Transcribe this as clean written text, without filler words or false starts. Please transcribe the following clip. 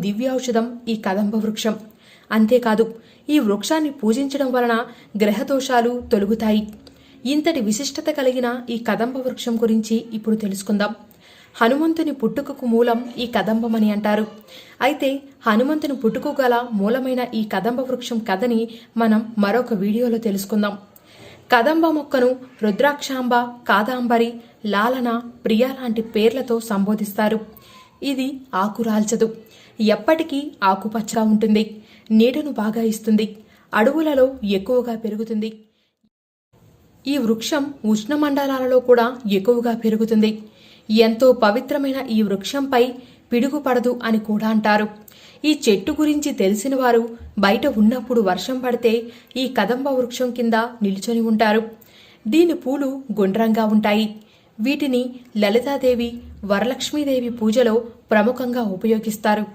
దివ్యౌషధం ఈ కదంబ వృక్షం. అంతేకాదు ఈ వృక్షాన్ని పూజించడం వలన గ్రహదోషాలు తొలగుతాయి. ఇంతటి విశిష్టత కలిగిన ఈ కదంబ వృక్షం గురించి ఇప్పుడు తెలుసుకుందాం. హనుమంతుని పుట్టుకకు మూలం ఈ కదంబమని అంటారు. అయితే హనుమంతుని పుట్టుకు గల మూలమైన ఈ కదంబ వృక్షం కథని మనం మరొక వీడియోలో తెలుసుకుందాం. కదంబ మొక్కను రుద్రాక్షాంబ, కాదాంబరి, లాలన, ప్రియ లాంటి పేర్లతో సంబోధిస్తారు. ఇది ఆకురాల్చదు, ఎప్పటికీ ఆకుపచ్చగా ఉంటుంది, నీడను బాగా ఇస్తుంది, అడవులలో ఎక్కువగా పెరుగుతుంది. ఈ వృక్షం ఉష్ణమండలాలలో కూడా ఎక్కువగా పెరుగుతుంది. ఎంతో పవిత్రమైన ఈ వృక్షంపై పిడుగు పడదు అని కూడా అంటారు. ఈ చెట్టు గురించి తెలిసిన వారు బయట ఉన్నప్పుడు వర్షం పడితే ఈ కదంబ వృక్షం కింద నిల్చొని ఉంటారు. దీని పూలు గుండ్రంగా ఉంటాయి. వీటిని లలితాదేవి, వరలక్ష్మీదేవి పూజలో ప్రముఖంగా ఉపయోగిస్తారు.